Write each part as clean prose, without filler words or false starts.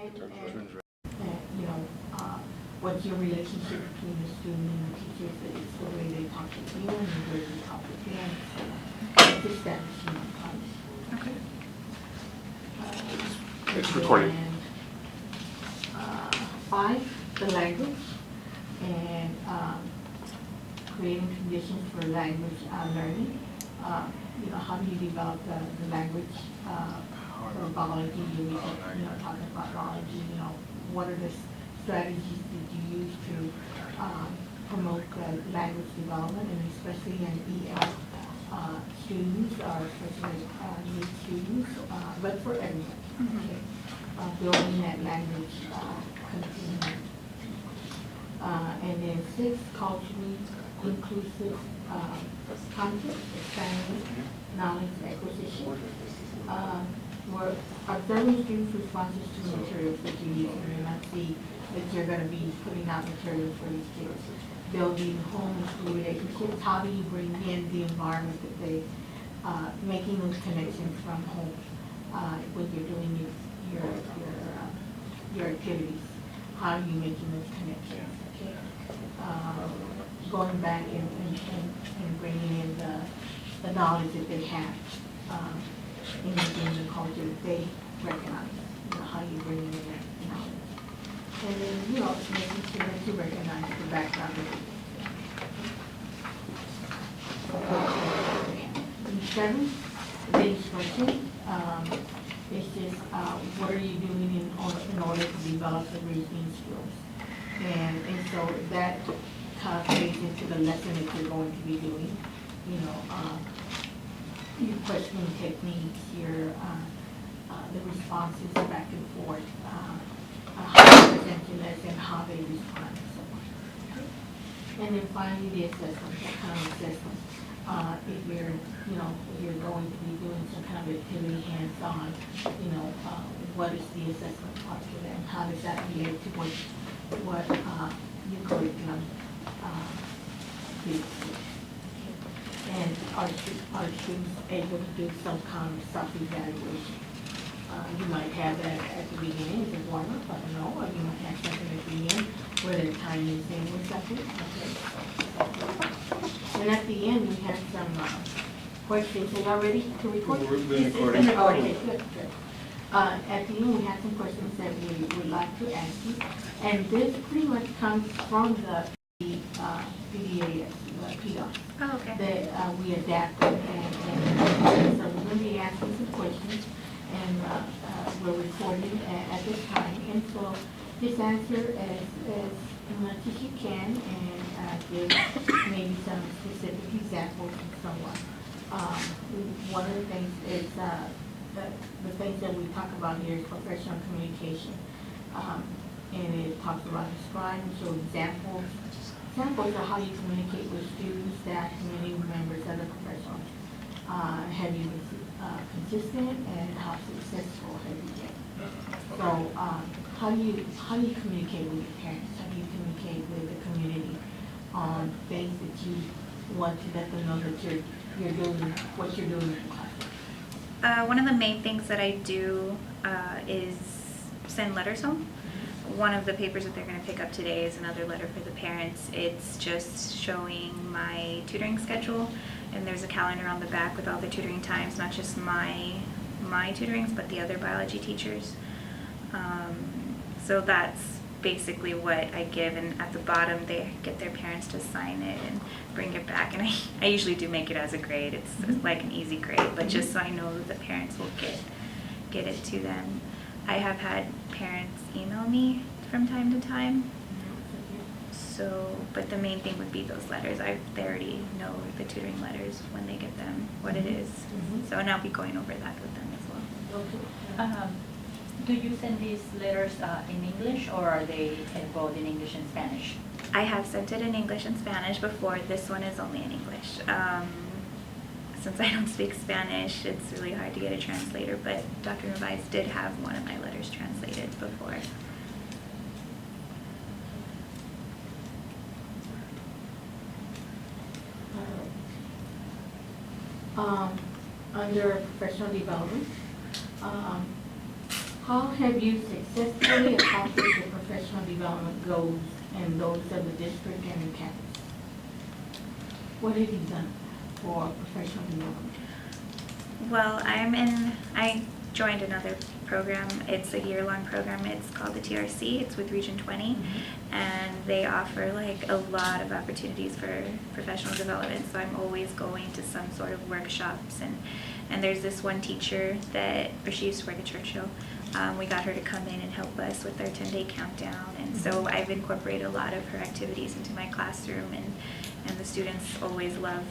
you know, what's your relationship between the student and the teachers? It's the way they talk to you and the way they talk to parents. It's establishing a policy. Okay. It's recording. And, 5, the language, and creating conditions for language learning. You know, how do you develop the language for biology? You know, talking about biology, you know, what are the strategies that you use to promote the language development, and especially in EL students, or especially need students, but for everyone. Okay. Building that language continuum. And then 6, culturally inclusive content, expanding knowledge acquisition. We're observing students' responses to materials that you use, and I see that you're going to be putting out materials for these kids. Building home and school relationships. How do you bring in the environment that they, making those connections from home when you're doing your activities? How are you making those connections? Okay. Going back and bringing in the knowledge that they have in the culture that they recognize. You know, how you bring in that knowledge. And then, you know, making sure that you recognize the background of it. 7, the instruction. It's just what are you doing in order to develop the reasoning skills. And so that kind of plays into the lesson that you're going to be doing. You know, your questioning techniques, your the responses back and forth, how you present your lesson, how they respond, and so on. Okay. And then finally, the assessment, that kind of assessment. If you're, you know, if you're going to be doing some kind of activity hands-on, you know, what is the assessment part for them? How does that relate to what your curriculum is? And are students able to do some kind of self-evaluation? You might have that at the beginning as a warm-up, I don't know, or you might have something at the end where they're tying this in with something. Okay. And at the end, we have some questions. Are y'all ready to record? We're recording. Oh, okay, good. At the end, we have some questions that we would like to ask you. And this pretty much comes from the PDAS, PDOS. Oh, okay. That we adapted. And so we're going to be asking some questions. And we're recording at this time. And so just answer as much as you can, and give maybe some specific examples and so on. One of the things is the things that we talk about here is professional communication. And it talks about describe and show examples. Examples of how you communicate with students, staff, community members, other professionals. Have you been consistent, and how successful have you been? So how do you communicate with your parents? How do you communicate with the community on things that you want to let them know that you're doing what you're doing in the class? One of the main things that I do is send letters home. One of the papers that they're going to pick up today is another letter for the parents. It's just showing my tutoring schedule, and there's a calendar on the back with all the tutoring times, not just my tutorings, but the other biology teachers. So that's basically what I give, and at the bottom they get their parents to sign it and bring it back, and I usually do make it as a grade. It's like an easy grade, but just so I know that the parents will get it to them. I have had parents email me from time to time. So, but the main thing would be those letters. They already know the tutoring letters when they get them, what it is. So, and I'll be going over that with them as well. Do you send these letters in English, or are they both in English and Spanish? I have sent it in English and Spanish before. This one is only in English. Since I don't speak Spanish, it's really hard to get a translator, but Dr. Revise did have one of my letters translated before. Under professional development, How have you successfully accomplished your professional development goals and those of the district and the campus? What have you done for professional development? Well, I joined another program. It's a year-long program. It's called the TRC. It's with Region 20, and they offer like a lot of opportunities for professional development. So I'm always going to some sort of workshops, and there's this one teacher she used to work at Churchill. We got her to come in and help us with our 10-day countdown, and so I've incorporated a lot of her activities into my classroom, and the students always love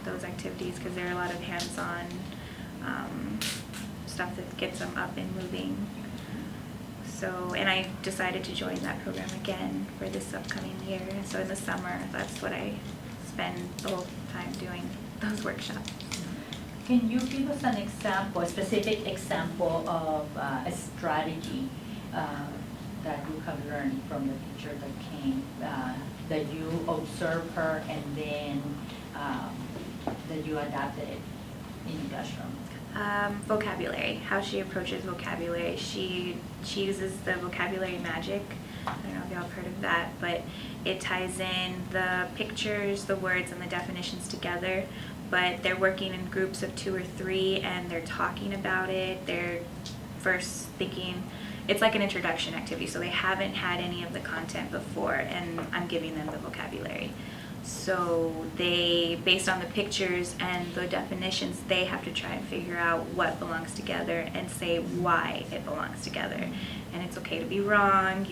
those activities because there are a lot of hands-on stuff that gets them up and moving. So, and I decided to join that program again for this upcoming year. So in the summer, that's what I spend the whole time doing, those workshops. Can you give us an example, a specific example of a strategy that you have learned from the teacher that came, that you observed her and then that you adapted it in the classroom? Vocabulary, how she approaches vocabulary. She uses the vocabulary magic. I don't know if y'all have heard of that, but it ties in the pictures, the words, and the definitions together. But they're working in groups of 2 or 3, and they're talking about it. They're first thinking, it's like an introduction activity, so they haven't had any of the content before, and I'm giving them the vocabulary. So they, based on the pictures and the definitions, they have to try and figure out what belongs together and say why it belongs together. And it's okay to be wrong,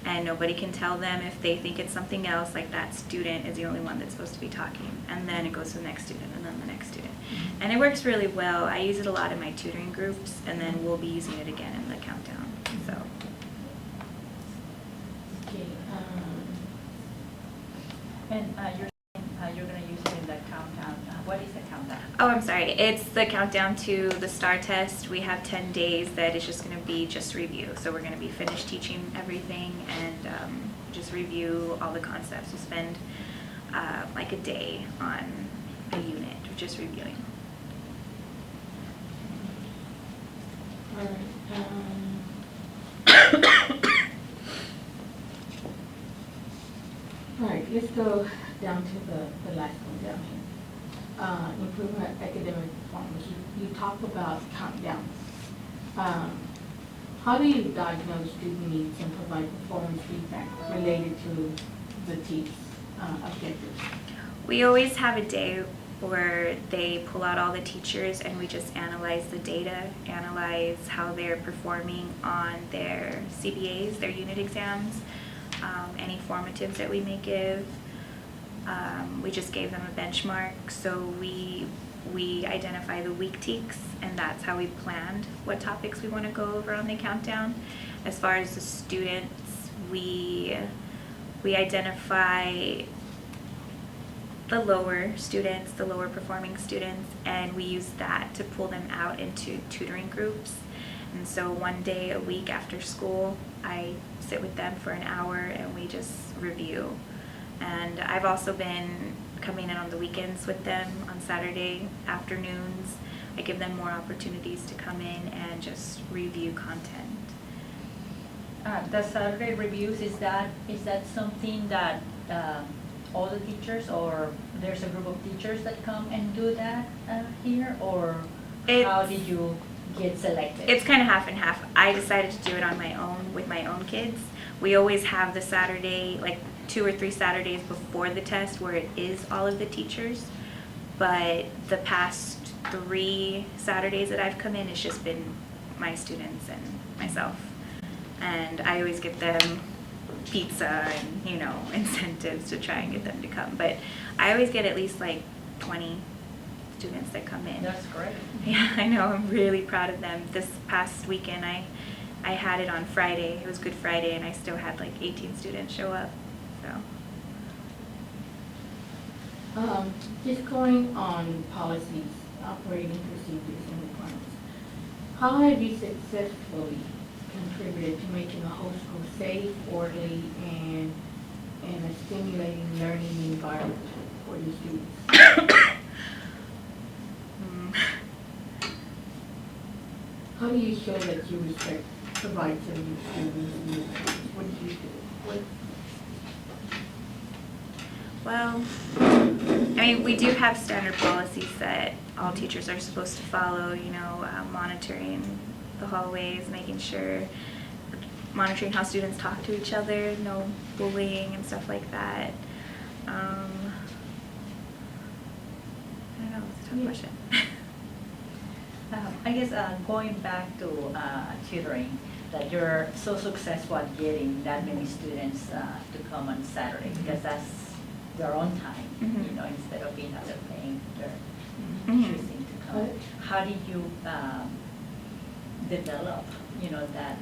and nobody can tell them if they think it's something else, like that student is the only one that's supposed to be talking. And then it goes to the next student and then the next student. And it works really well. I use it a lot in my tutoring groups, and then we'll be using it again in the countdown. So. Okay, And you're saying you're going to use it in the countdown. What is the countdown? Oh, I'm sorry. It's the countdown to the STAR test. We have 10 days that is just going to be just review. So we're going to be finished teaching everything and just review all the concepts. We'll spend like a day on a unit, just reviewing. all right. All right, let's go down to the last one down here. Improvement academic performance. You talk about countdowns. How do you diagnose student needs and provide performance feedback related to the team's objectives? We always have a day where they pull out all the teachers and we just analyze the data, analyze how they're performing on their CBAs, their unit exams, any formatives that we may give. We just gave them a benchmark, so we identify the weak teaks, and that's how we planned what topics we want to go over on the countdown. As far as the students, we identify the lower students, the lower performing students, and we use that to pull them out into tutoring groups. And so one day a week after school, I sit with them for an hour and we just review. And I've also been coming in on the weekends with them on Saturday afternoons. I give them more opportunities to come in and just review content. The Saturday reviews, is that something that all the teachers, or there's a group of teachers that come and do that here, or how did you get selected? It's kind of half and half. I decided to do it on my own with my own kids. We always have the Saturday, like 2 or 3 Saturdays before the test where it is all of the teachers, but the past 3 Saturdays that I've come in, it's just been my students and myself. And I always give them pizza and, incentives to try and get them to come. But I always get at least like 20 students that come in. That's great. Yeah, I know. I'm really proud of them. This past weekend, I had it on Friday. It was Good Friday, and I still had like 18 students show up. So. Just going on policies, operating procedures, and requirements. How have you successfully contributed to making a whole school safe, orderly, and a stimulating learning environment for your students? How do you show that you respect provide to new students? What do you do? What? Well, I mean, we do have standard policies that all teachers are supposed to follow, monitoring the hallways, monitoring how students talk to each other, no bullying and stuff like that. I don't know, it's a tough question. I guess going back to tutoring, that you're so successful at getting that many students to come on Saturday, because that's their own time, Mhm. instead of being out there paying, they're Mhm. choosing to come. How do you develop, that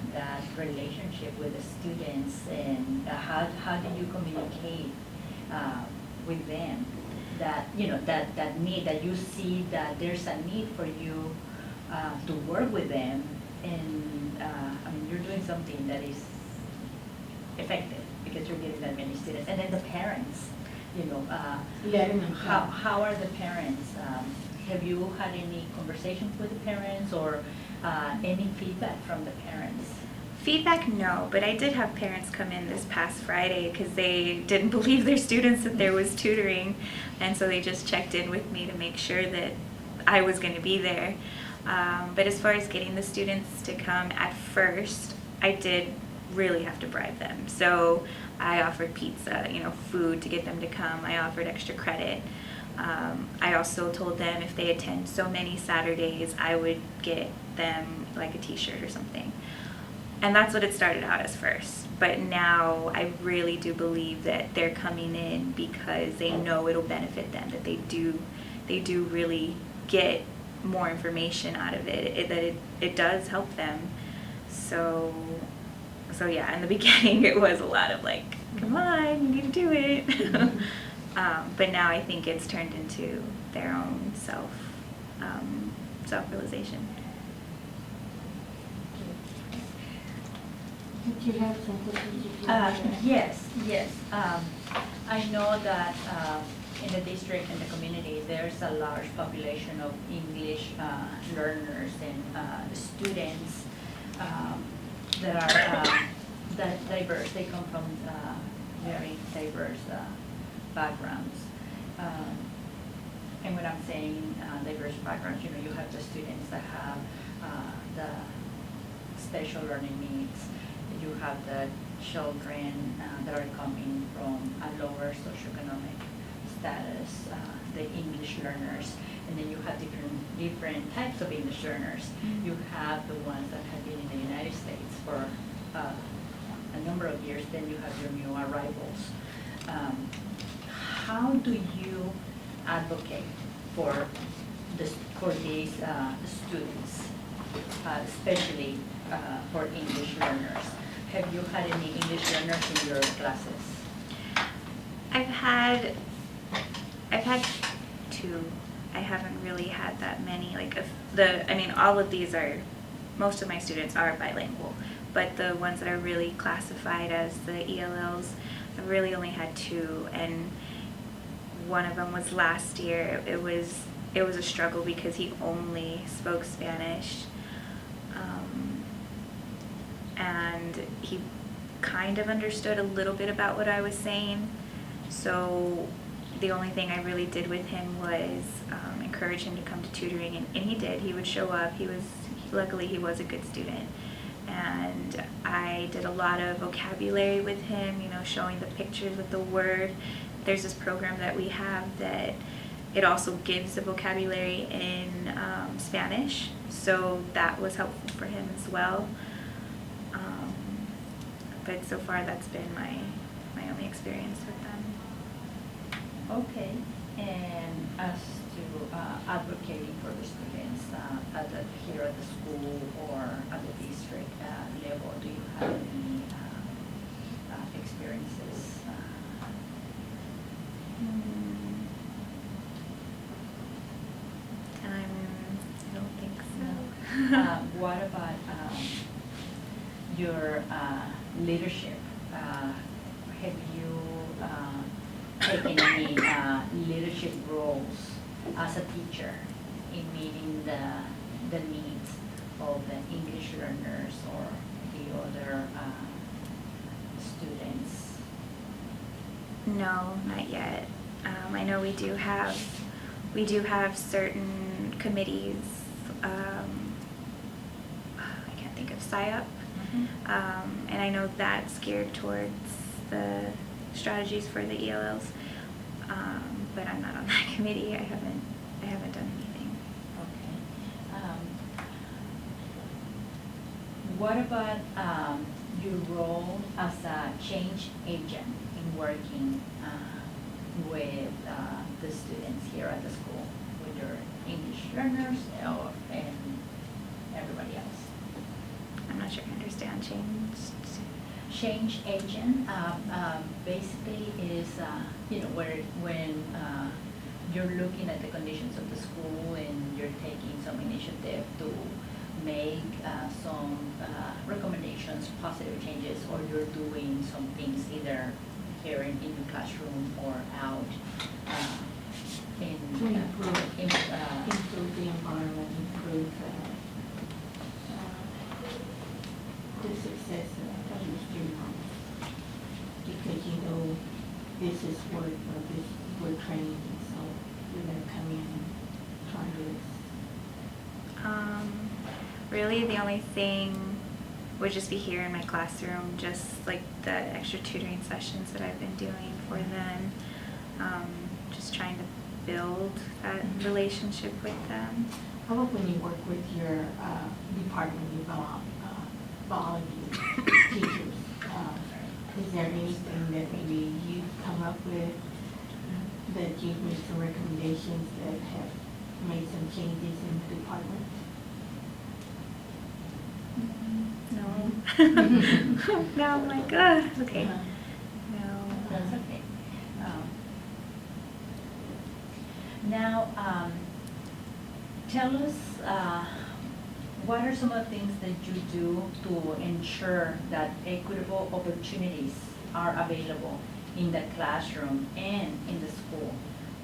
relationship with the students, and how do you communicate with them that, that need, that you see that there's a need for you to work with them, and you're doing something that is effective because you're getting that many students, and then the parents, Letting them come. how are the parents? Have you had any conversations with the parents, or any feedback from the parents? Feedback, no, but I did have parents come in this past Friday because they didn't believe their students that there was tutoring, and so they just checked in with me to make sure that I was going to be there. But as far as getting the students to come, at first, I did really have to bribe them. So I offered pizza, food to get them to come. I offered extra credit. I also told them if they attend so many Saturdays, I would get them like a t-shirt or something. And that's what it started out as first. But now I really do believe that they're coming in because they know it'll benefit them, that they do really get more information out of it, that it does help them. So yeah, in the beginning it was a lot of like, come on, you need to do it. But now I think it's turned into their own self-realization. Did you have some questions? Yes. I know that in the district and the community, there's a large population of English learners and students that are diverse. They come from very diverse backgrounds. And when I'm saying diverse backgrounds, you have the students that have the special learning needs. You have the children that are coming from a lower socioeconomic status, the English learners, and then you have different types of English learners. Mm-hmm. You have the ones that have been in the United States for a number of years, then you have your new arrivals. How do you advocate for these students, especially for English learners? Have you had any English learners in your classes? I've had two. I haven't really had that many. All of these most of my students are bilingual, but the ones that are really classified as the ELLs, I've really only had two, and one of them was last year. It was a struggle because he only spoke Spanish. And he kind of understood a little bit about what I was saying. So the only thing I really did with him was encourage him to come to tutoring, and he did. He would show up. Luckily he was a good student. And I did a lot of vocabulary with him, showing the pictures with the word. There's this program that we have that it also gives the vocabulary in Spanish. So that was helpful for him as well. But so far that's been my only experience with them. Okay, and as to advocating for the students here at the school or at the district level, do you have any experiences? I don't think so. What about your leadership? Have you taken any leadership roles as a teacher in meeting the needs of the English learners or other students? No, not yet. I know we do have certain committees. I can't think of SIOP. And I know that's geared towards the strategies for the ELLs. But I'm not on that committee. I haven't done anything. Okay. What about your role as a change agent in working with the students here at the school, with your English learners and everybody else? I'm not sure I understand change. Change agent basically is, when you're looking at the conditions of the school and you're taking some initiative to make some recommendations, positive changes, or you're doing some things either here in the classroom or out To improve the environment, improve the success of the students. Because this is work, or this we're trained, and so we're gonna come in and try to. Really, the only thing would just be here in my classroom, just like the extra tutoring sessions that I've been doing for them. Just trying to build that relationship with them. How about when you work with your department, your biology teachers? Is there anything that maybe you come up with that you've made some recommendations that have made some changes in the department? No. No, I'm like, okay. No. That's okay. Now, tell us, what are some of the things that you do to ensure that equitable opportunities are available in the classroom and in the school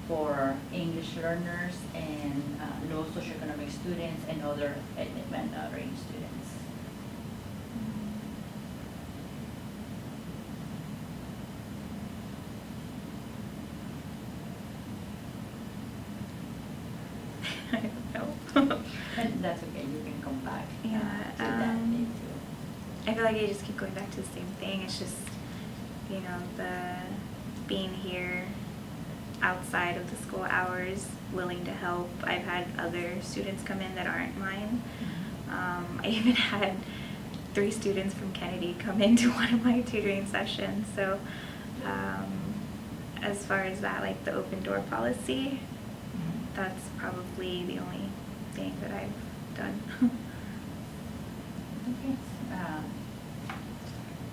for English learners and low socioeconomic students and other ethnic minority students? I don't know. And that's okay, you can come back Yeah, to that later. I feel like I just keep going back to the same thing. It's just, the being here outside of the school hours, willing to help. I've had other students come in that aren't mine. I even had 3 students from Kennedy come into one of my tutoring sessions. So as far as that, like the open door policy, that's probably the only thing that I've done. Okay.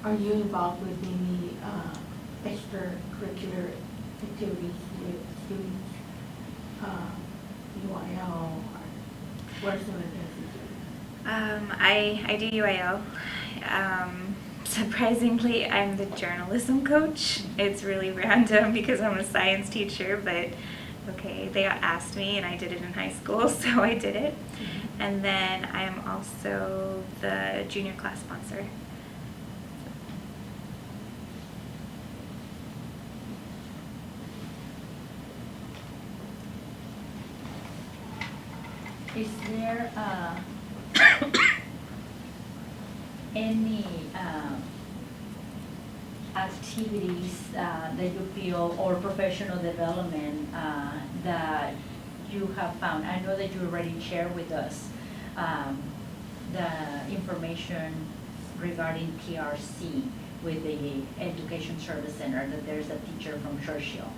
Are you involved with any extracurricular activities with students? UIL, or what are some of the things you do? I do UIL. Surprisingly, I'm the journalism coach. It's really random because I'm a science teacher, but okay, they asked me and I did it in high school, so I did it. And then I am also the junior class sponsor. Is there any activities that you feel, or professional development that you have found? I know that you already shared with us the information regarding PRC with the Education Service Center, that there's a teacher from Churchill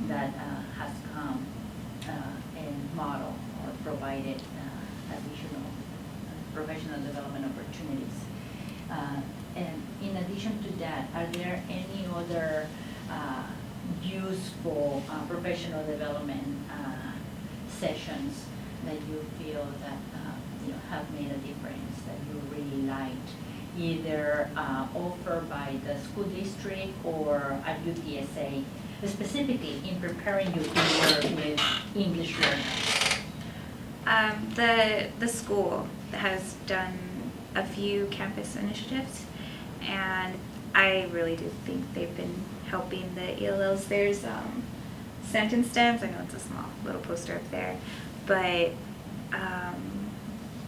that has come and modeled or provided additional professional development opportunities. And in addition to that, are there any other useful professional development sessions that you feel that have made a difference, that you really liked, either offered by the school district or at UTSA, specifically in preparing you to work with English learners? The school has done a few campus initiatives, and I really do think they've been helping the ELLs. There's sentence stems. I know it's a small little poster up there, but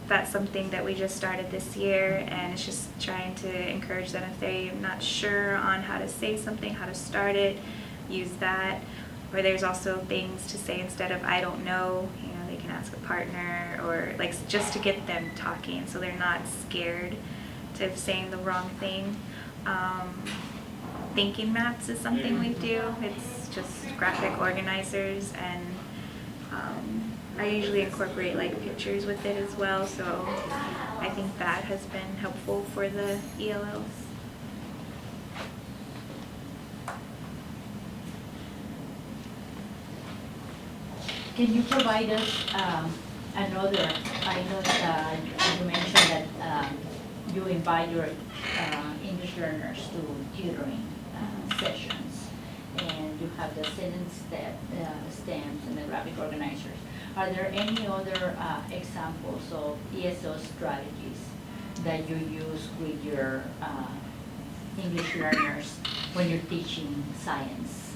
that's something that we just started this year, and it's just trying to encourage them if they're not sure on how to say something, how to start it, use that. Or there's also things to say instead of I don't know, you know, they can ask a partner, or like just to get them talking so they're not scared of saying the wrong thing. Thinking maps is something we do. It's just graphic organizers, and I usually incorporate like pictures with it as well, so I think that has been helpful for the ELLs. Can you provide us another, I know that you mentioned that you invite your English learners to tutoring sessions, and you have the sentence stems and the graphic organizers. Are there any other examples of ESO strategies that you use with your English learners when you're teaching science?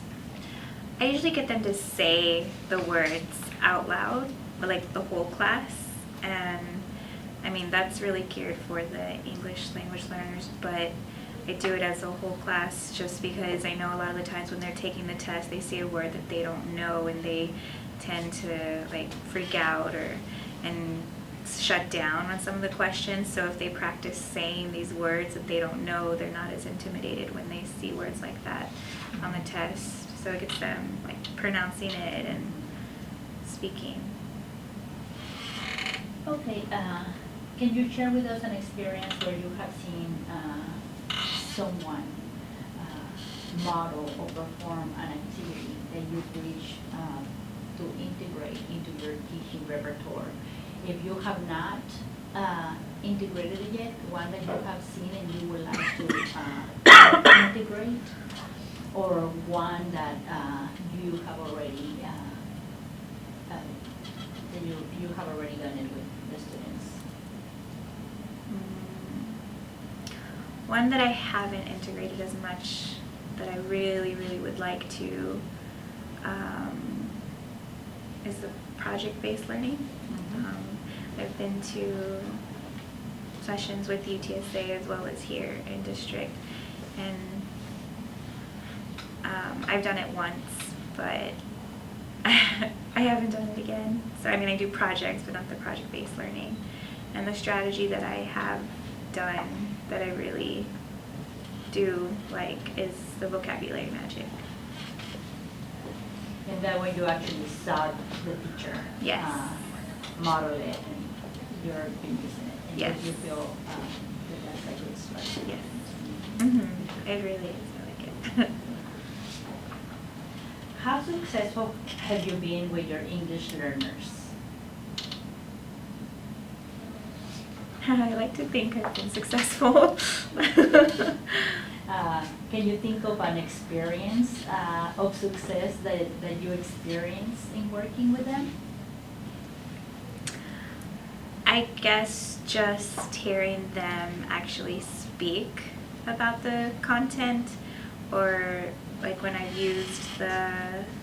I usually get them to say the words out loud, like the whole class, and I mean that's really geared for the English language learners, but I do it as a whole class just because I know a lot of the times when they're taking the test they see a word that they don't know and they tend to like freak out and shut down on some of the questions. So if they practice saying these words that they don't know, they're not as intimidated when they see words like that on the test. So it gets them like pronouncing it and speaking. Okay, can you share with us an experience where you have seen someone model or perform an activity that you wish to integrate into your teaching repertoire? If you have not integrated it yet, one that you have seen and you would like to integrate, or one that you have already that you have already done it with the students? One that I haven't integrated as much that I really, really would like to is the project-based learning. I've been to sessions with UTSA as well as here in district, and I've done it once, but I haven't done it again. So I mean, I do projects, but not the project-based learning. And the strategy that I have done that I really do like is the vocabulary magic. And that way you actually saw the teacher Yes. model it, and you're been using it, and Yes. you feel that that's a good strategy. Yes. It really is. I like it. How successful have you been with your English learners? I like to think I've been successful. Can you think of an experience of success that you experienced in working with them? I guess just hearing them actually speak about the content, or like when I've used the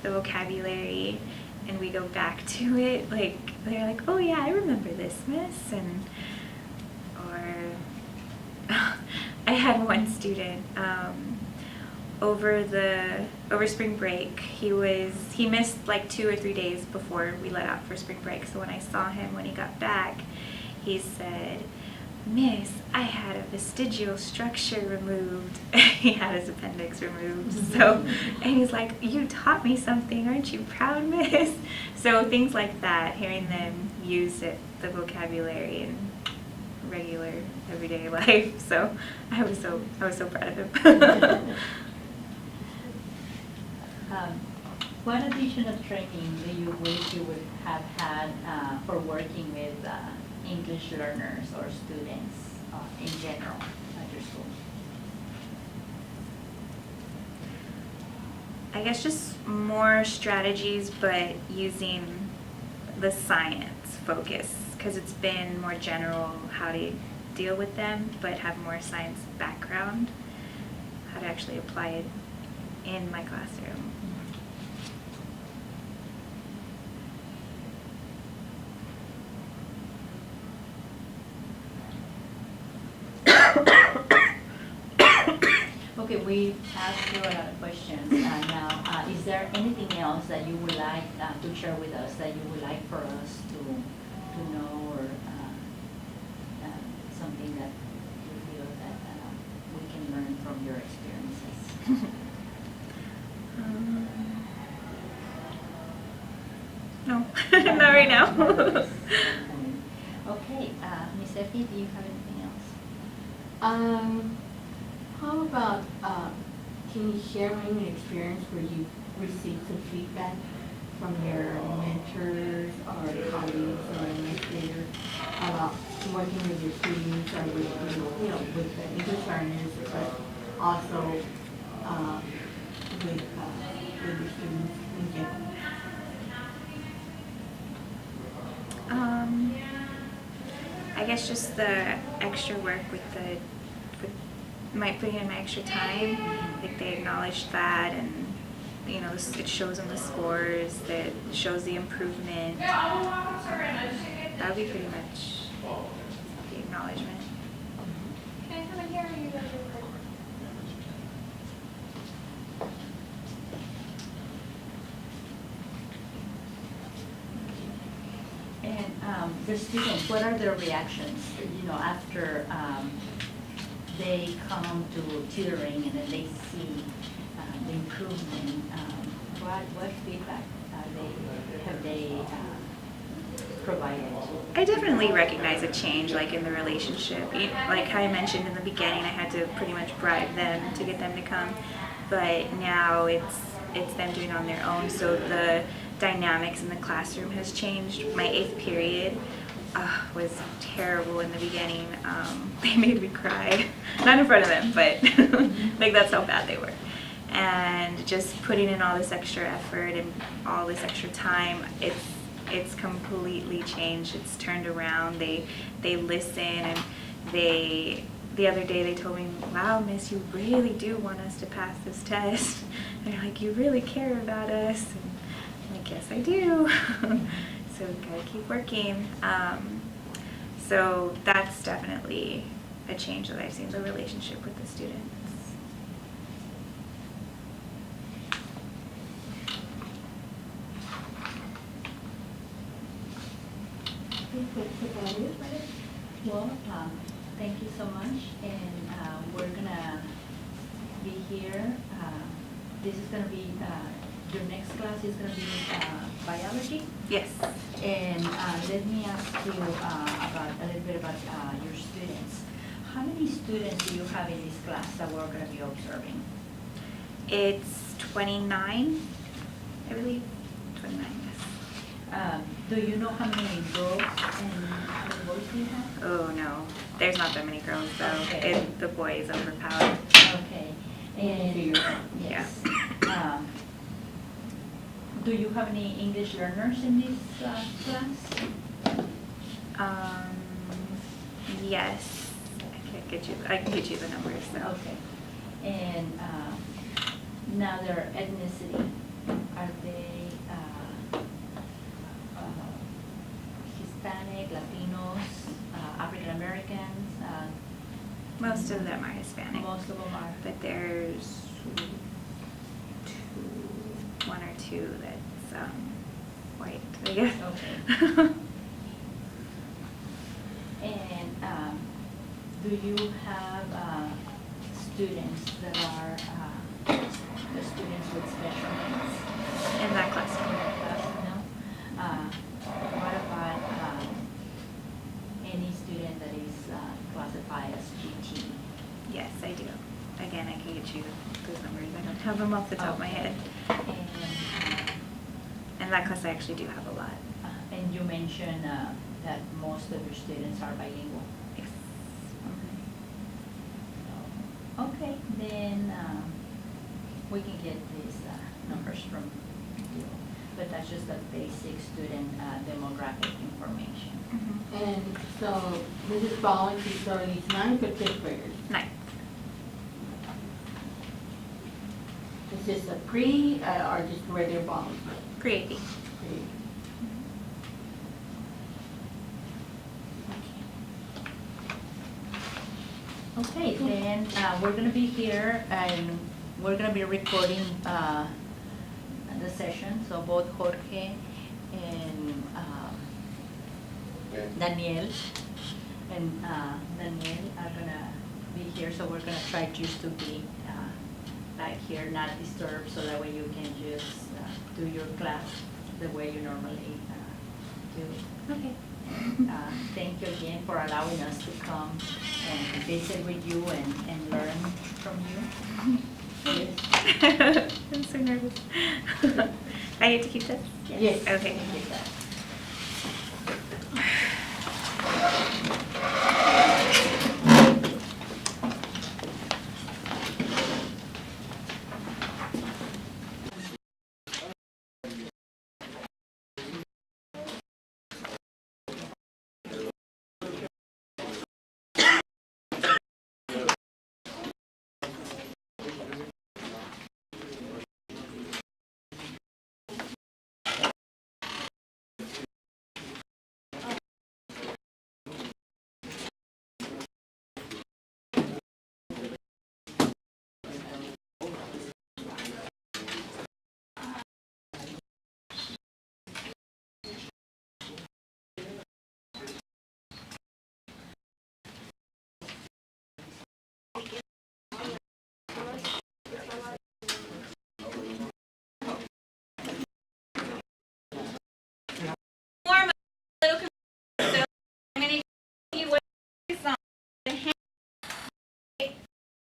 vocabulary and we go back to it, like they're like, oh yeah, I remember this, miss, and or I had one student over spring break. He missed like 2 or 3 days before we let out for spring break. So when I saw him when he got back, he said, "Miss, I had a vestigial structure removed." He had his appendix removed. So, and he's like, "You taught me something. Aren't you proud, miss?" So things like that, hearing them use it, the vocabulary in regular everyday life. So I was so proud of him. What additional training do you wish you would have had for working with English learners or students in general at your school? I guess just more strategies, but using the science focus, because it's been more general, how to deal with them, but have more science background, how to actually apply it in my classroom. Okay, we asked you a lot of questions. Now, is there anything else that you would like to share with us, that you would like for us to know, or something that you feel that we can learn from your experiences? No, not right now. Okay, Ms. Effie, do you have anything else? How about, can you share any experience where you received some feedback from your mentors or colleagues or administrators about working with your students or with, with the English learners, but also with your students in general? I guess just the extra work with putting in my extra time, like they acknowledged that, and it shows on the scores, that shows the improvement. That would be pretty much the acknowledgement. Can I come in here, or you guys are recording? And the students, what are their reactions, after they come to tutoring and then they see the improvement? What feedback have they provided? I definitely recognize a change, like in the relationship. Like I mentioned in the beginning, I had to pretty much bribe them to get them to come, but now it's them doing it on their own. So the dynamics in the classroom has changed. My 8th period was terrible in the beginning. They made me cry, not in front of them, but like that's how bad they were. And just putting in all this extra effort and all this extra time, it's completely changed. It's turned around. They listen, and the other day they told me, "Wow, Miss, you really do want us to pass this test." And they're like, "You really care about us." And I'm like, "Yes, I do." So we gotta keep working. So that's definitely a change that I've seen, the relationship with the students. Well, thank you so much, and we're gonna be here. This is gonna be, your next class is gonna be biology. Yes. And let me ask you a little bit about your students. How many students do you have in this class that we're gonna be observing? It's 29, I believe. 29, yes. Do you know how many girls and how many boys do you have? Oh no, there's not that many girls though. Okay. The boys overpower. Okay. And yes. Do you have any English learners in this class? Yes. I can get you the numbers though. Okay. And now their ethnicity, are they Hispanic, Latinos, African Americans? Most of them are Hispanic. Most of them are. But there's one or two that's white, I guess. Okay. And do you have students that are the students with special needs In that in class. your class? No? What about any student that is classified as GT? Yes, I do. Again, I can get you those numbers. I don't have them off the top of my head. And In that class, I actually do have a lot. and you mentioned that most of your students are bilingual. Yes. Okay, then we can get these numbers from you. but that's just the basic student demographic information. And so Mrs. Ball, she's showing these 9th or 10th graders. 9th. Is this a pre or just regular balls? Pre-AP. Pre. Okay, then we're going to be here and we're going to be recording the session. So both Jorge and Daniel are going to be here. So we're going to try just to be back here, not disturbed, so that way you can just do your class the way you normally do. Okay. Thank you again for allowing us to come and visit with you and learn from you. Yes. I'm so nervous. I get to keep this? Yes. Okay. Get that.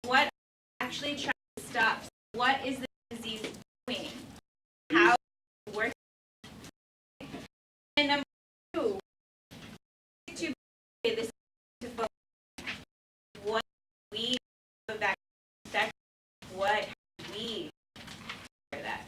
What actually trying to stop? What is the disease doing? How it works? And number 2, to this to focus. What we of that what we for that.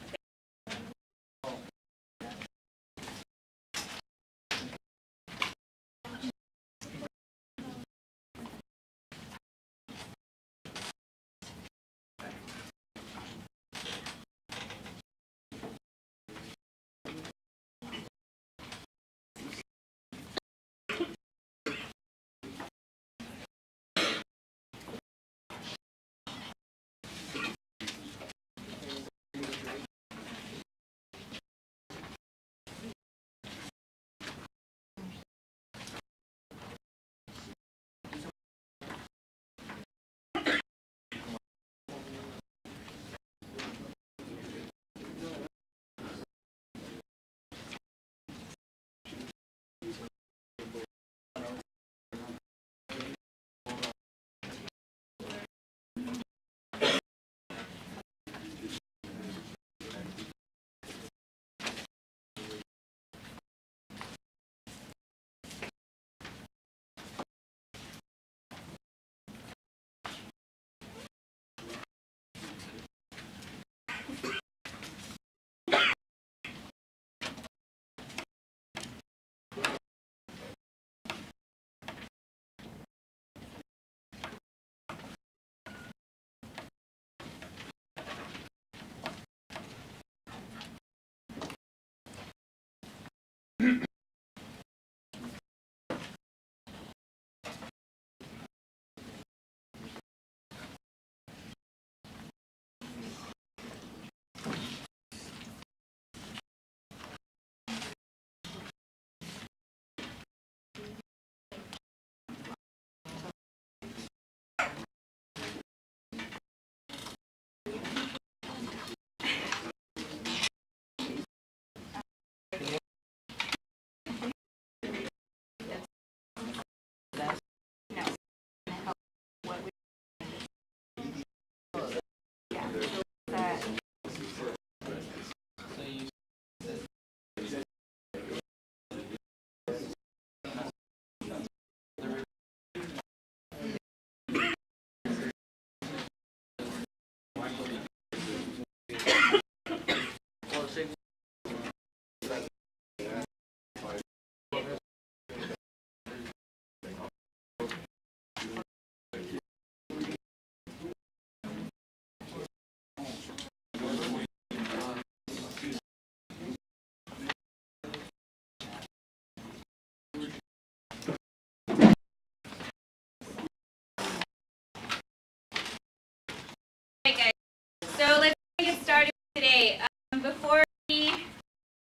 get started today. Before we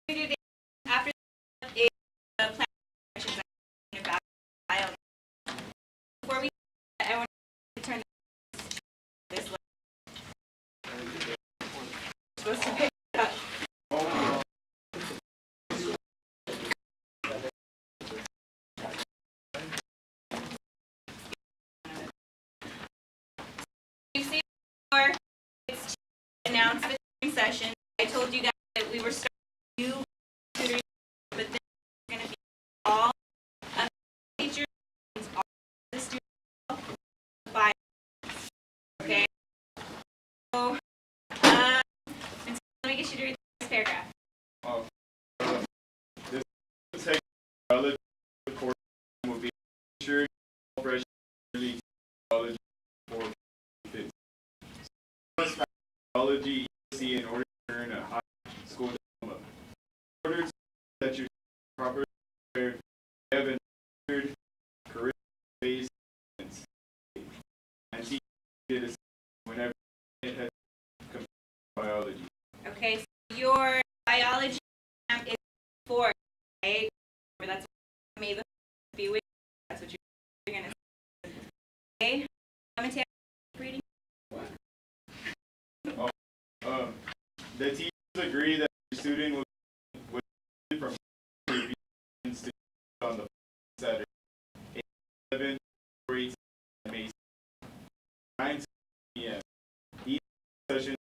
do today, after is the plan actions about biology. Before we, I want to turn this way. Supposed to pick it up. You've seen before, it's to announce the tutoring session. I told you guys that we were starting new tutoring, but this is going to be all teachers, all the students, by. Okay. So, and so let me get you to read this paragraph. This technology course will be ensured fresh technology for kids. Technology EC in order to earn a high school diploma. In order to that you're properly prepared, you have an entered career-based and teach it whenever it has come to biology. Okay, so your biology exam is 4, right? That's what made the be with. That's what you're going to say. Okay, commentary reading. The teachers agree that the student will from revisions to on the Saturday, 7 or 8 May 9 p.m. Each session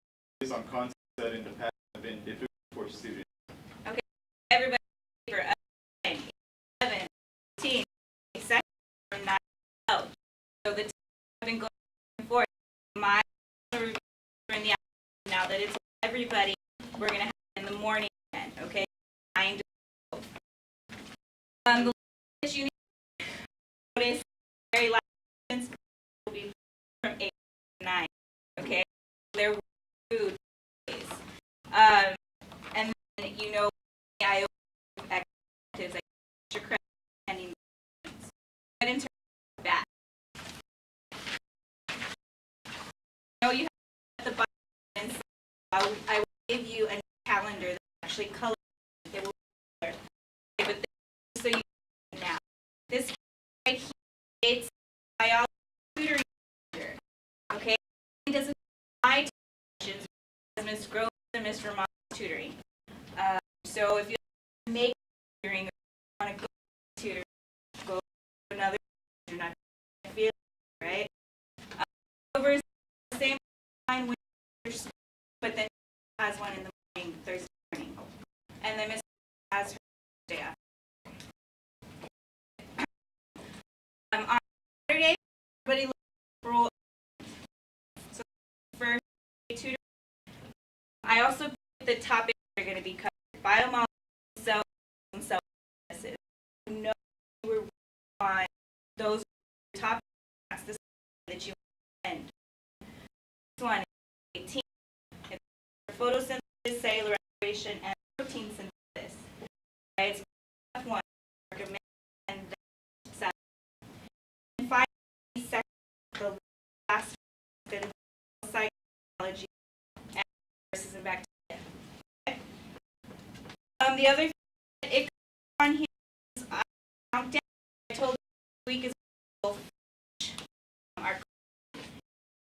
is on concepts that in the past have been difficult for students. Okay, everybody for 11, 18, second, 9, 12. So the teachers have been going forth. My review in the afternoon. Now that it's everybody, we're going to have it in the morning again, okay? 9 to 12. The last you need to notice, very last sentence will be from 8 to 9, okay? There were food days. And then, you know, I activities like extra credit pending. But in terms of that, you know, you have the button. I will give you a calendar that actually colors. It will color. Okay, but this, so you know now. This right here states biology tutoring calendar. Okay? It doesn't apply to questions as Ms. Groves and Mr. Moss tutoring. So if you make tutoring or you want to go to tutor, go to another, you're not going to feel it, right? Over is the same time when you're school, but then has one in the morning, Thursday morning. And then Miss has her day after. On Saturday, everybody looks for roll. So for tutor, I also put the topics that are going to be covered. Biomolecular cells and cell processes. You know we're on those topics. That's the that you end. This one is 18. It's photosynthesis, cellular respiration, and protein synthesis. Right? It's F1, recommend, and then 7. And finally, second, the last bit of psychology and viruses and bacteria. Okay? The other thing that it on here is I count down. I told you this week is our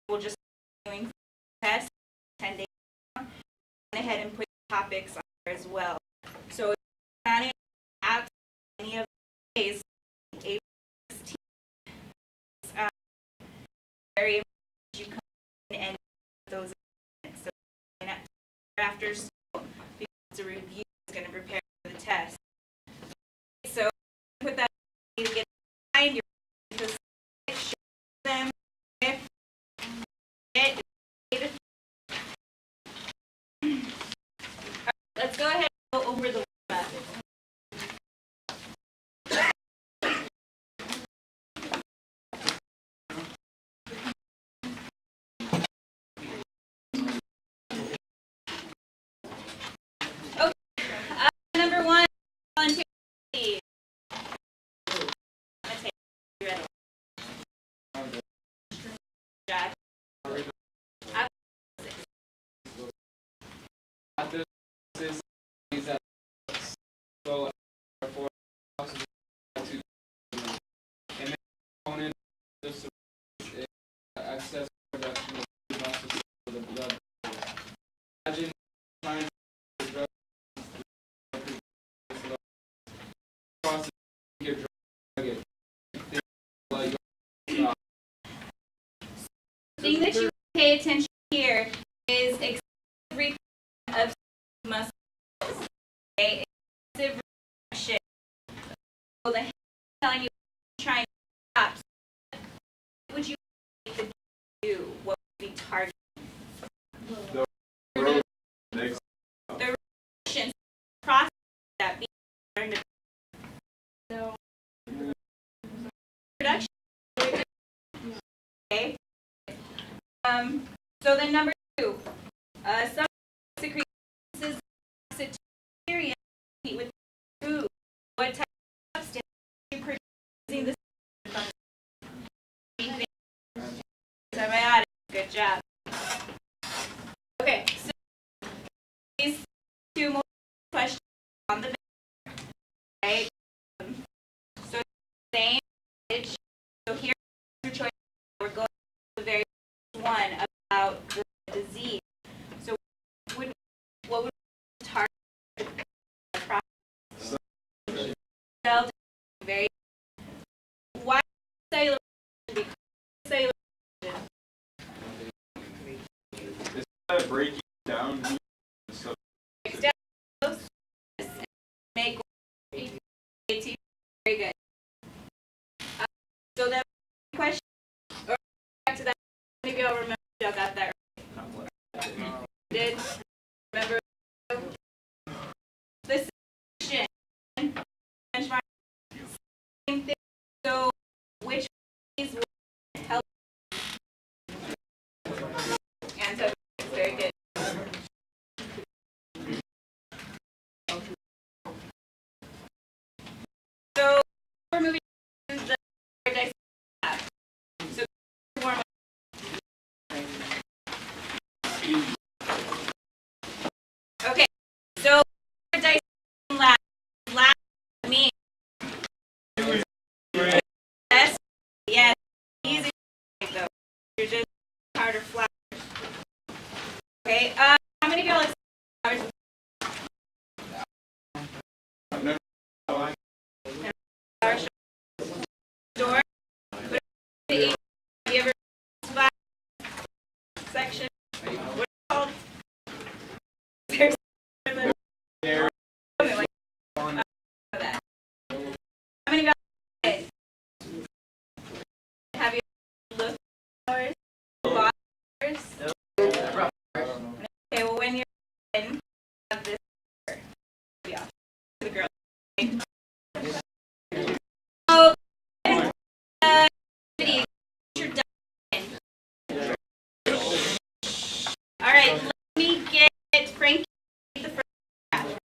we'll just doing tests 10 days. Went ahead and put topics on there as well. So if you're planning at any of the days, April 16th, very important you come in and those events. So after school, because the review is going to prepare for the test. So put that to get behind your because it shows them if it let's go ahead and go over the method. Okay, number 1, volunteer. I'm going to take you ready. Jack. thing that you pay attention here is excessive retention of muscles. Okay, excessive retraction. So the hand is telling you trying to stop. So what would you like to do? What would be targeted? The next. The reaction process that being learned. So production. Okay. So then number 2, some secretions bacteria with food. What type of substance are you producing this from? Antibiotic. Good job. Okay, so these 2 more questions on the back, right? So same page. So here your choice. We're going to the very one about the disease. So what would target the process? Cell division. Very. Why cellular division? Because cellular division. Is that breaking down? So Breaks down those and make AT. Very good. So the question, or back to that, maybe I'll remember y'all got that right. Did remember the section benchmark same thing. So which is what help and very good. So we're moving to the paradise lab. So warm up. Okay, so paradise lab means yes, yes, easy though. You're just harder flowers. Okay, how many of y'all have flowers? I've never. Flower show? Store? Have you ever flower section? What's it called? There's like that. How many of y'all have you looked at flowers? Flowers? Okay, well when you're in, have this yeah, the girl. So, activity, you're done. All right, let me get Frankie the first graph.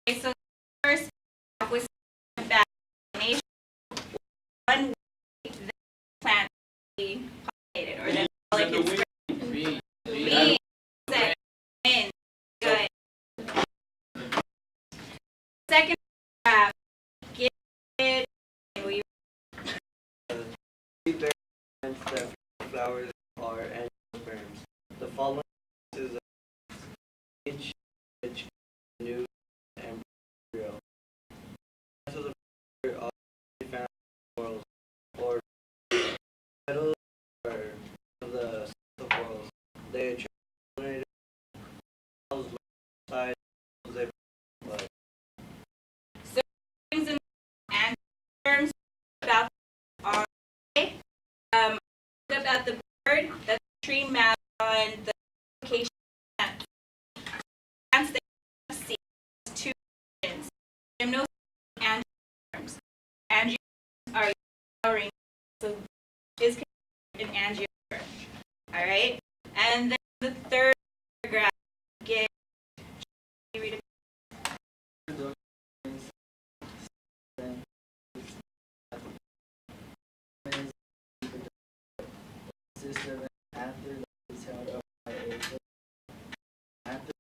Okay, so first off was vaccination. One way that plant be pollinated or that pollen can spread. Bees that in. Good. Second graph. Get will you Plants that flowers are angiosperms. The following is each which new embryo. So the flower are found in whorls or petals are of the whorls. They are terminated side they blood. so things in and terms about our about the bird that's tree map on the location plants. Plants that see 2 regions. Gymnos and germs. Angiospheres are flowering, so is an angiosperm. All right, and then the third graph. Get you read it. system after that is held up by a foot. After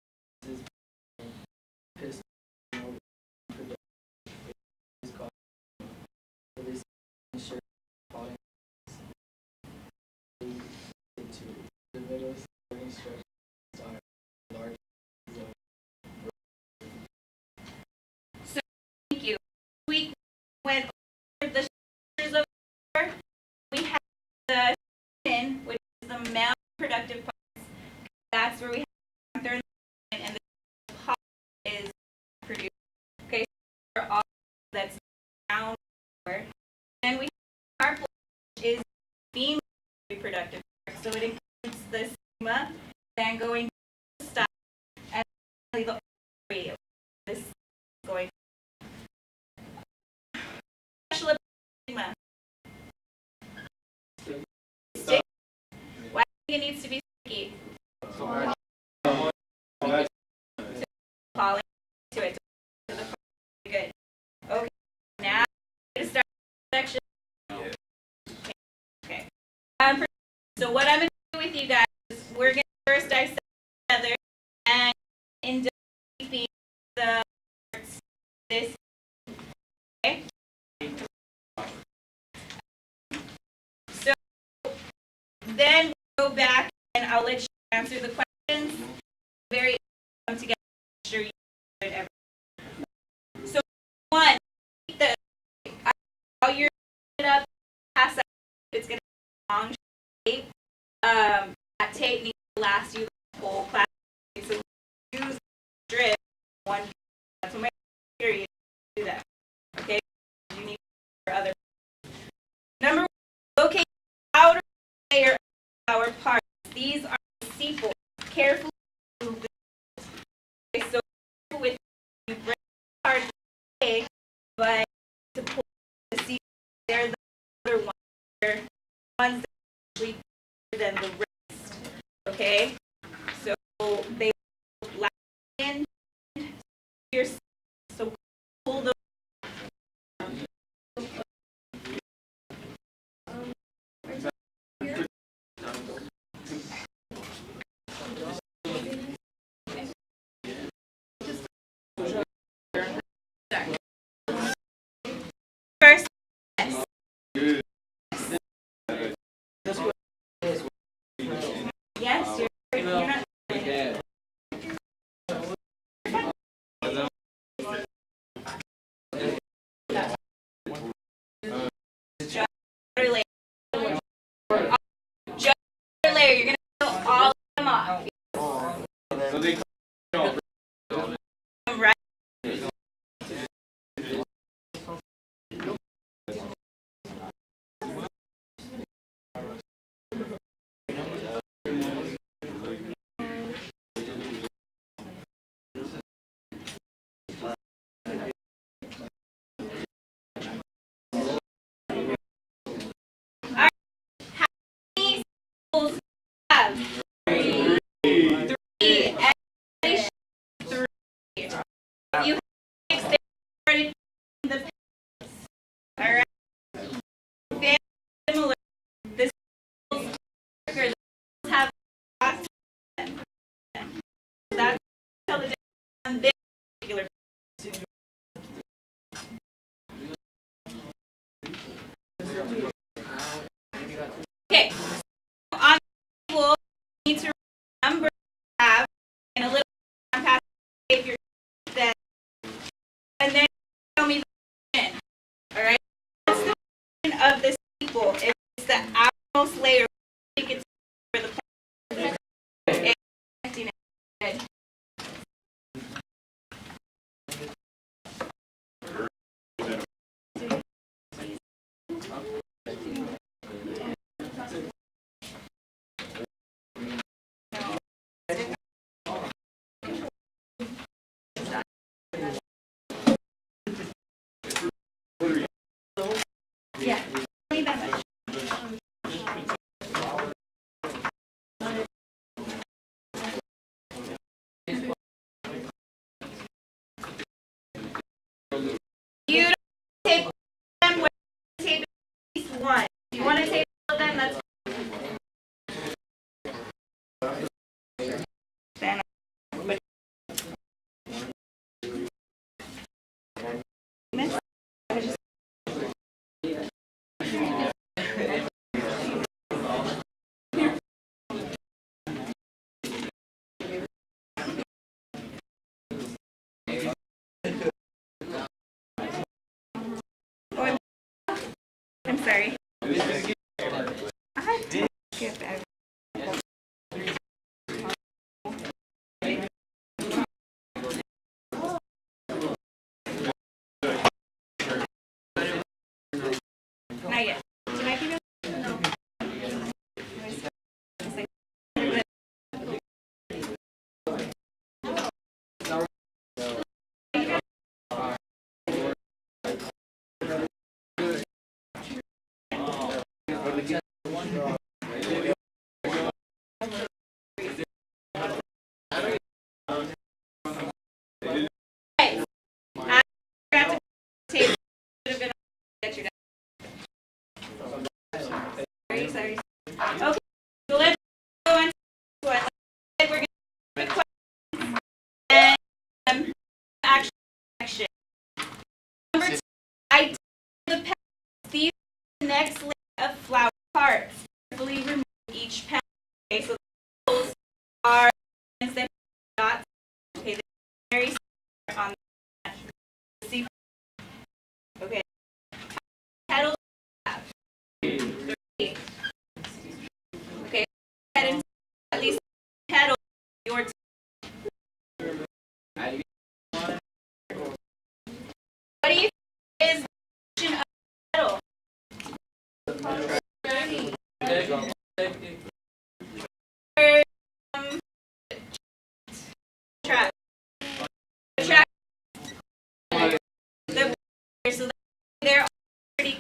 this is pistol production is called release ensure falling into the middle starting structures are large. So, thank you. We went over the structures of the we have the skin, which is the male productive parts. That's where we have the and the pollen is produced. Okay, so for all that's down lower. Then we have carpel, which is female reproductive part. So it includes the stigma, then going to the style, and finally the ovary. This is going special about stigma. Stick. Why do you think it needs to be sticky? Pollen to it. Good. Okay. Now we're gonna start the section. Okay. So what I'm gonna do with you guys is we're gonna first dissect together and in the parts this. Okay. So then we'll go back and I'll let you answer the questions. Very come together. Sure you did everything. So one, the how you're it up, pass out. It's gonna be long tape. That tape needs to last you the whole class. So use strip one. That's when my period do that. Okay, you need for other. Number one, locate the outer layer of our parts. These are the sepals. Carefully move the. Okay, so with you break parts away, but to pull the sepals, they're the other ones. They're ones that are actually bigger than the rest. Okay, so they latch in your so pull the. First, yes. Yes, you're not. Just outer layer. Just outer layer. You're gonna peel all of them off. So they Right. Alright. How many sepals do you have? Three. And they should be three. If you have six, they started in the pits. Alright. Very similar. The sepals quicker. The sepals have lots of them. That's how the difference on this particular. Okay, so on the table, you need to remember to have in a little pass if you're then, and then tell me the position. All right, what's the position of this people? It's the outermost layer. I think it's for the plant. Good. Yeah, only that much. Sorry. I did skip everything. Not yet. Did I give you? No. Hey, I forgot to tape. Should have been at your desk. Sorry. Okay, so let's go on to what we're going to do questions and action section. Number 2, I the pen. These next layer of flower parts. Carefully remove each pen. Okay, so those are instead of dots. Okay, they're very similar on the see. Okay. Petals have 3. Okay, head and at least petal your what do you think is the function of petal? Trap. Trap. So they're already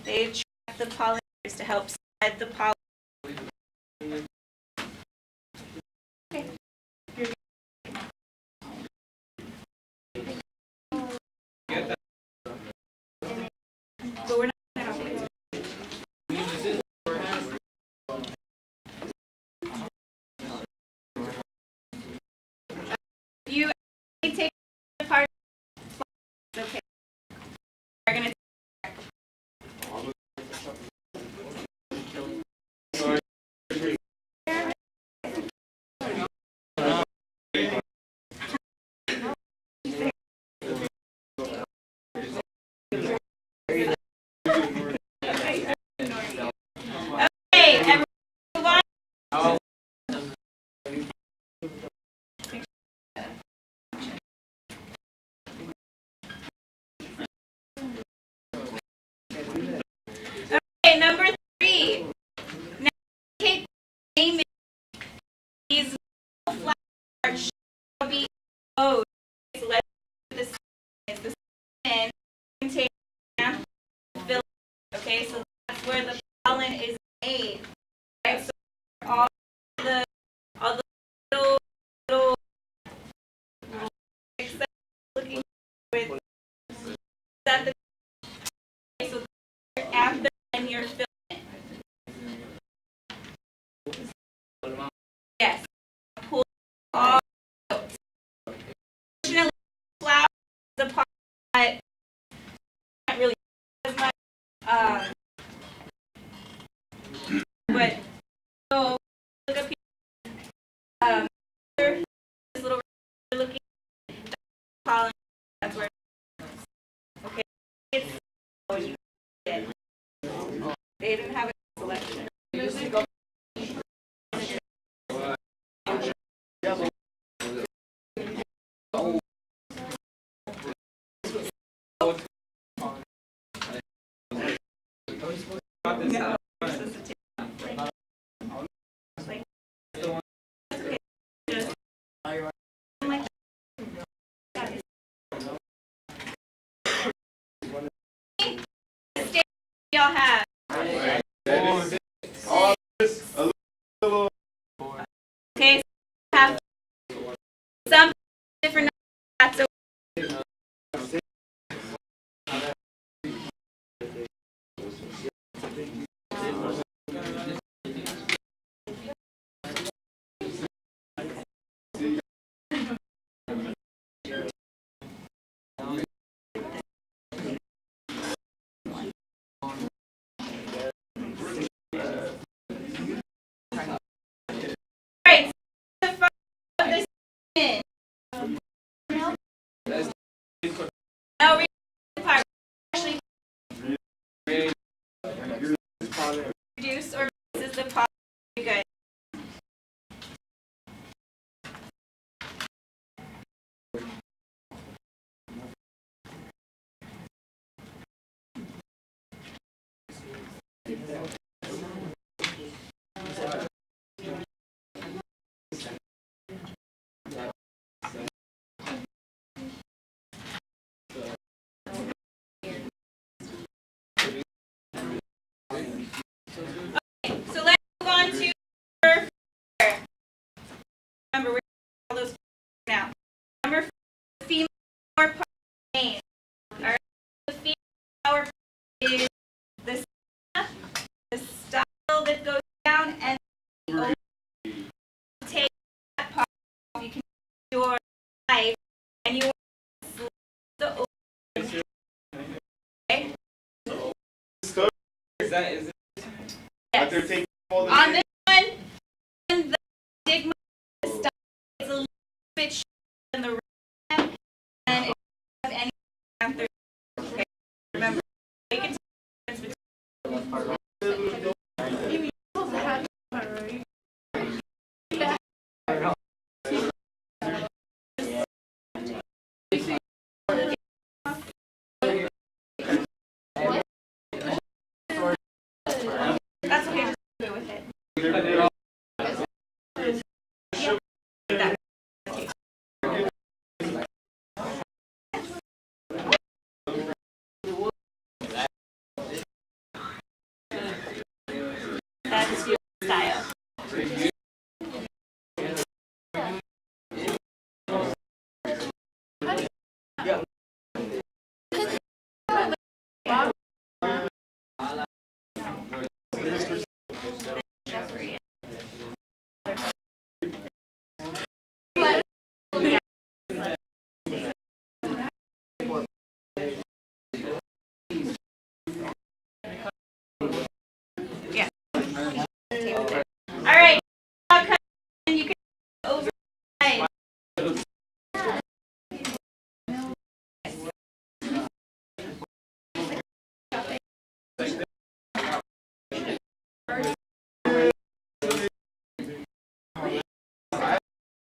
they attract the pollinators to help spread the pollen. Okay. But we're not you take apart. Okay. We're gonna okay, everyone move on. Okay, number 3. Now take name these flowers shall be exposed. So let's do this. The skin contains amphibia. Okay, so that's where the pollen is made. Right, so all the little except looking with that the so after and you're filling it. Yes. Pull all out. Fortunately, flower is the part that can't really as much. But so look up here. This little looking pollen. That's where. Okay. It's they didn't have a selection. No. Y'all have. Okay, so have some different that's Okay, so let's move on to number 4. Remember, we're all those now. Number 4, the female power part name. All right, the female power part is the style that goes down, and take that part. You can use your knife, and you want to slice the open. Okay. Is it? Yes. After taking all the On this one, the stigma style is a little bit shorter than the ram, and it doesn't have any after. Okay. Remember, you can tell the difference that's okay, just go with it. That. That's your style. Yeah. All right. You can over. Yeah.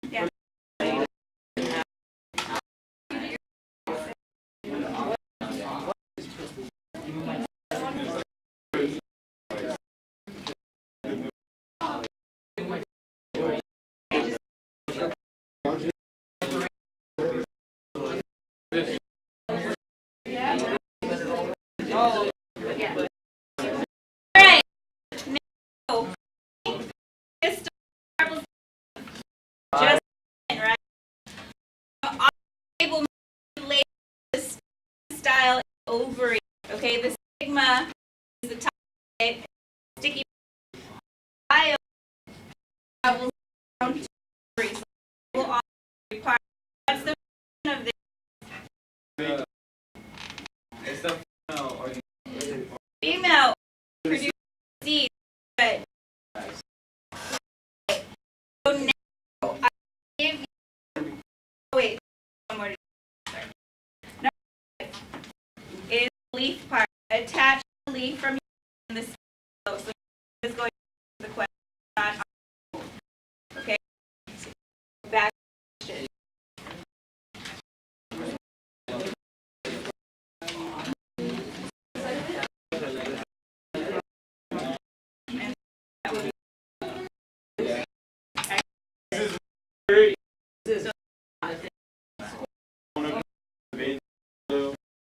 Yeah. All right. Now, just right. On the table, label the style ovary. Okay, the stigma is the top of it. Sticky style travels down to ovary. So label on every part. What's the function of this? It's the Female produces seeds, but so now I give you. Oh, wait, one more. Sorry. Number 5 is the leaf part. Attach the leaf from the stem. So this is going to the question. Not on. Okay. Back.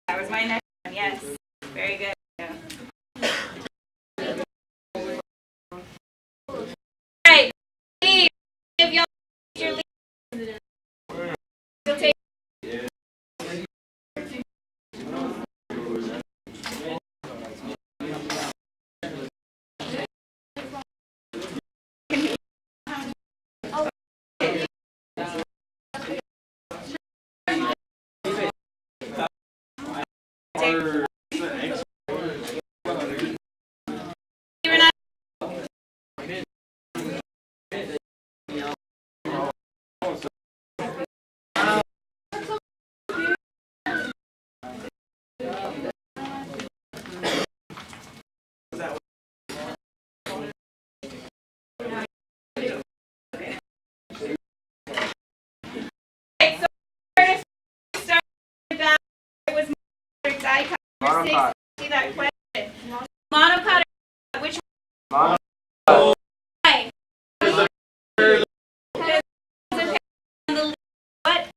That was my next one. Yes. Very good. Yeah. All right. Leave. If y'all your leave, you'll take. You're not. Okay, so we're start about it was icon number 6. See that question. Monopod. Which one? Why? Because the what?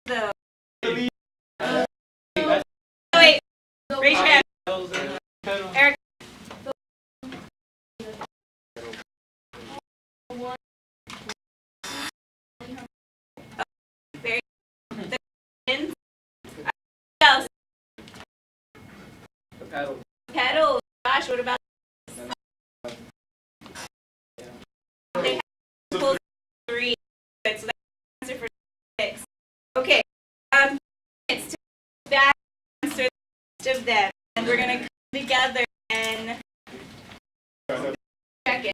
The wait. Raise your hand. Eric. What about they have pulled 3, so that's the answer for 6. Okay, it's to back answer the rest of them, and we're gonna come together and check it.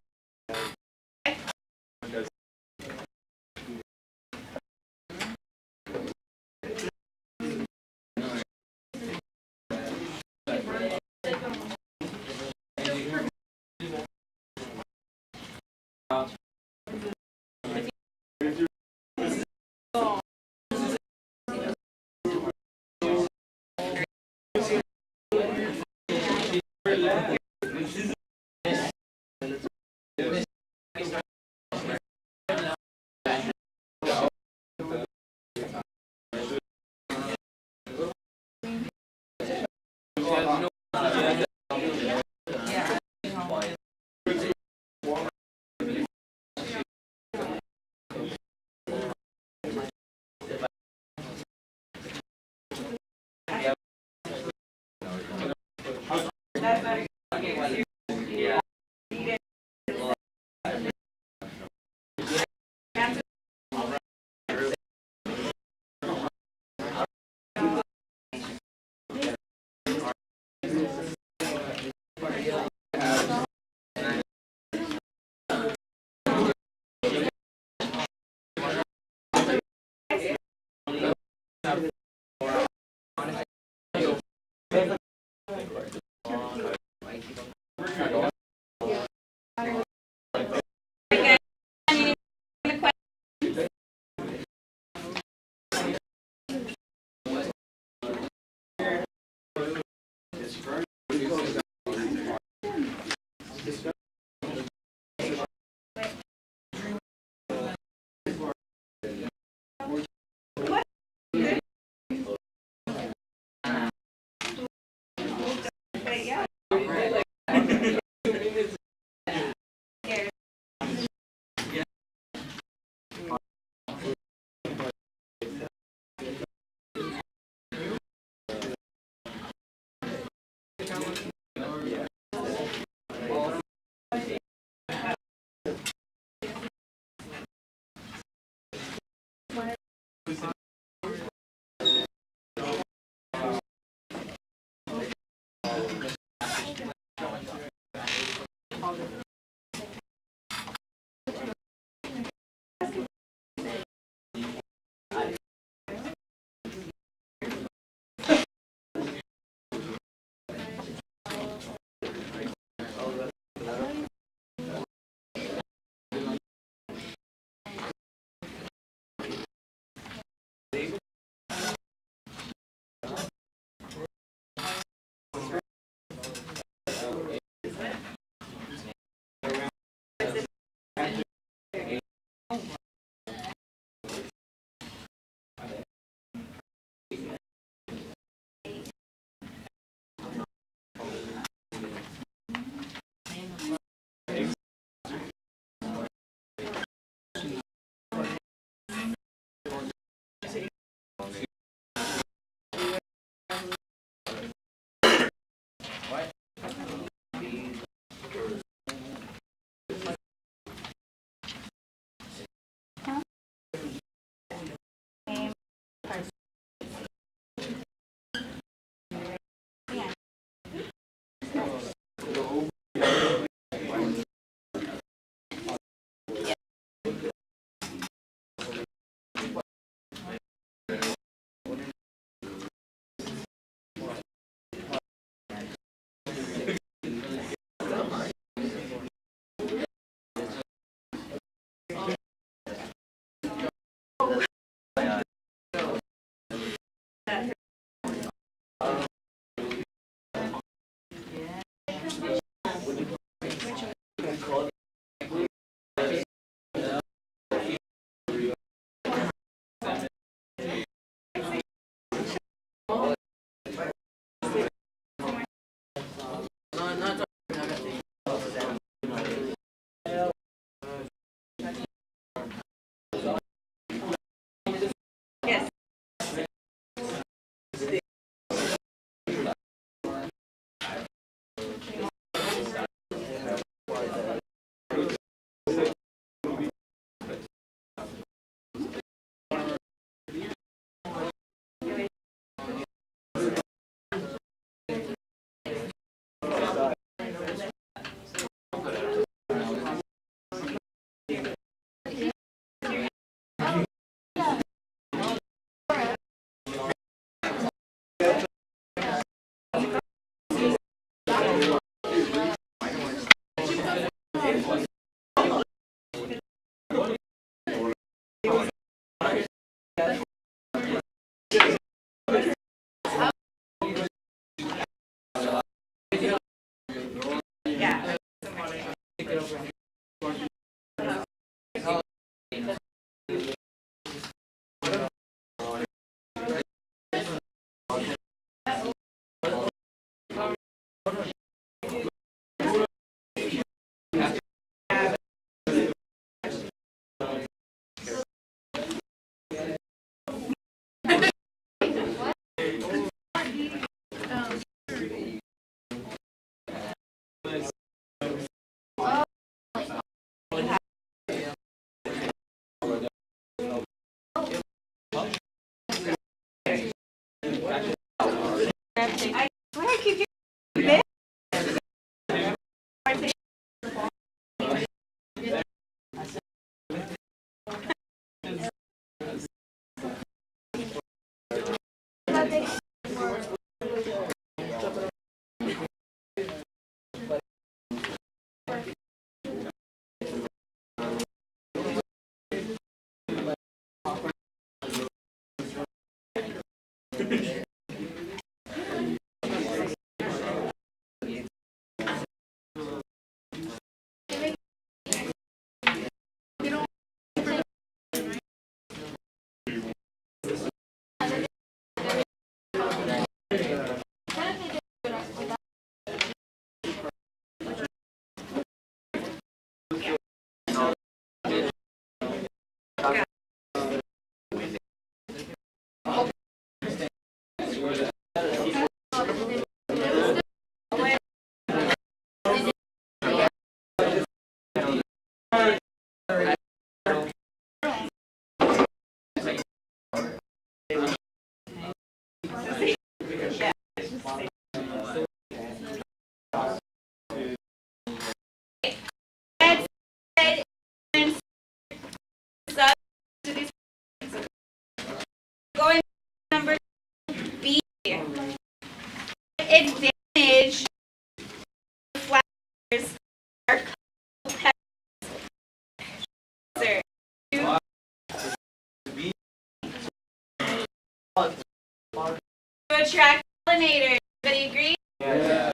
attract pollinators. Everybody agree? Yeah.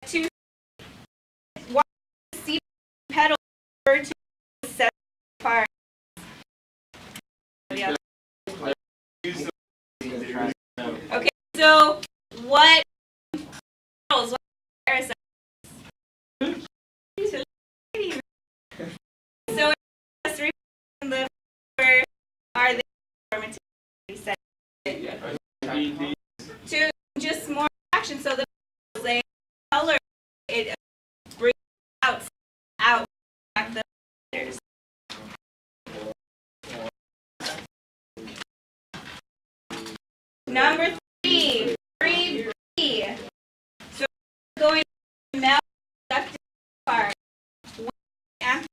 To why seed petals refer to seven parts? Use the- Okay, so what petals? What parasites? So just repeat the flower are they formative? You said to just more action. So the say color it brings out like the letters. Number 3, 3B. So we're going to male reproductive part. When after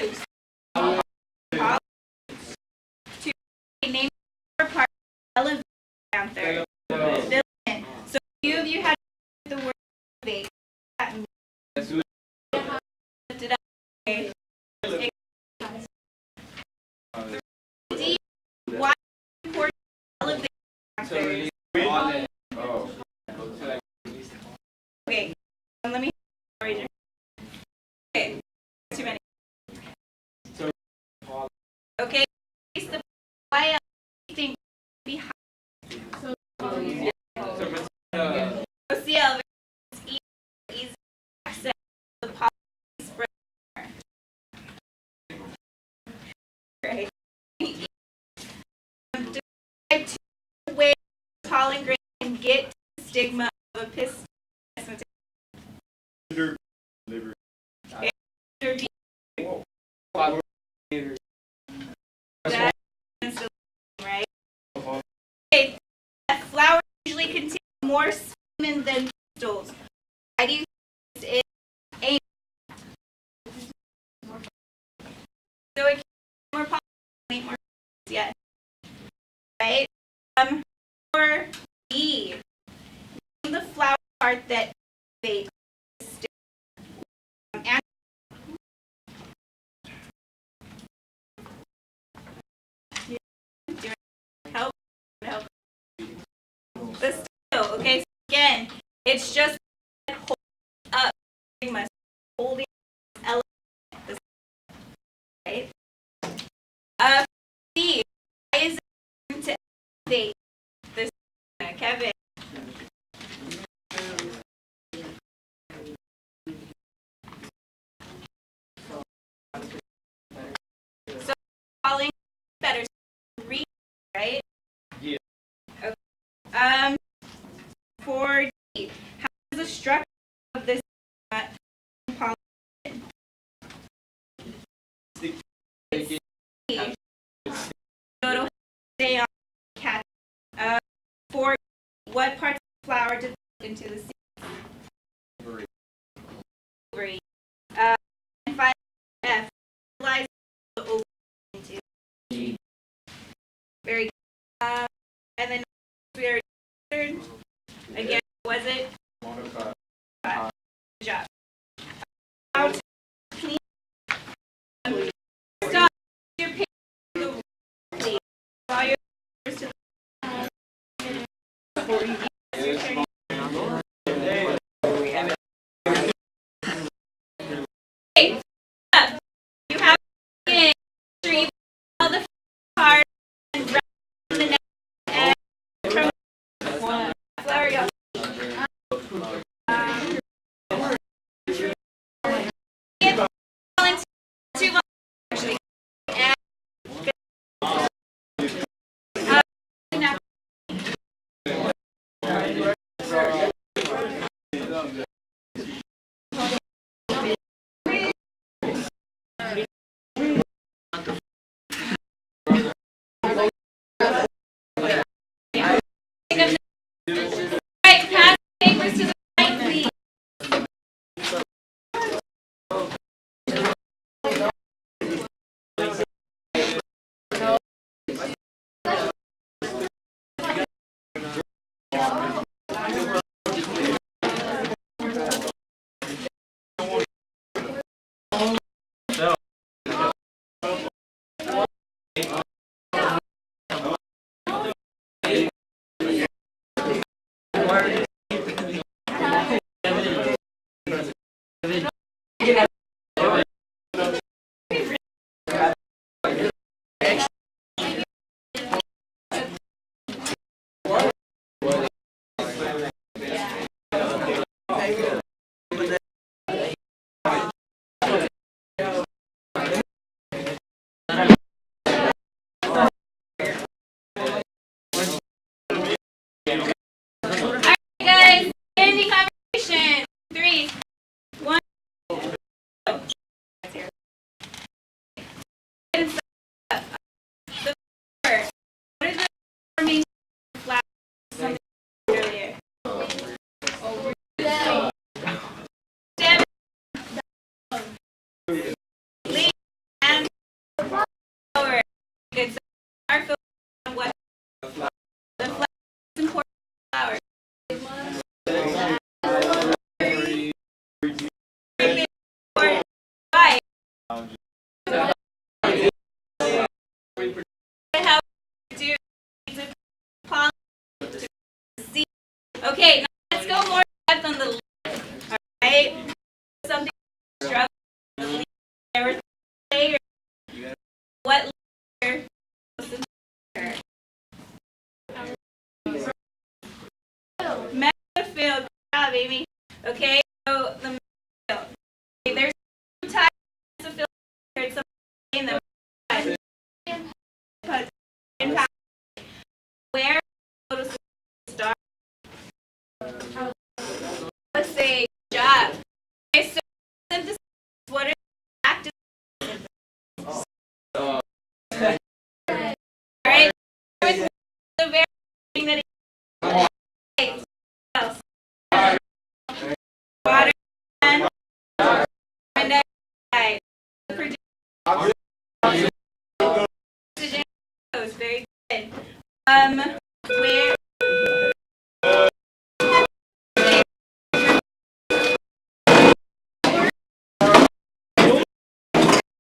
use, to name your part elevate anther. Filament. So few of you had the word elevate. That means lift it up. Okay. D. Why important elevate anthers? Okay, let me raise your okay, too many. Okay, it's the why I think behind OCL is easy access the pollen spread. Right. Describe two ways pollen grain can get to the stigma of a pistil. That is the right. Okay, flowers usually contain more semen than pistils. Why do you think it is so it can more pollen, ain't more yet, right? For B, name the flower part that they and help. The still, okay, so again, it's just hold up stigma, holding element, right? C, why is it important to elevate the stigma, Kevin? So calling better read, right? Yeah. Okay. For D, how is the structure of this Diagnose, very good.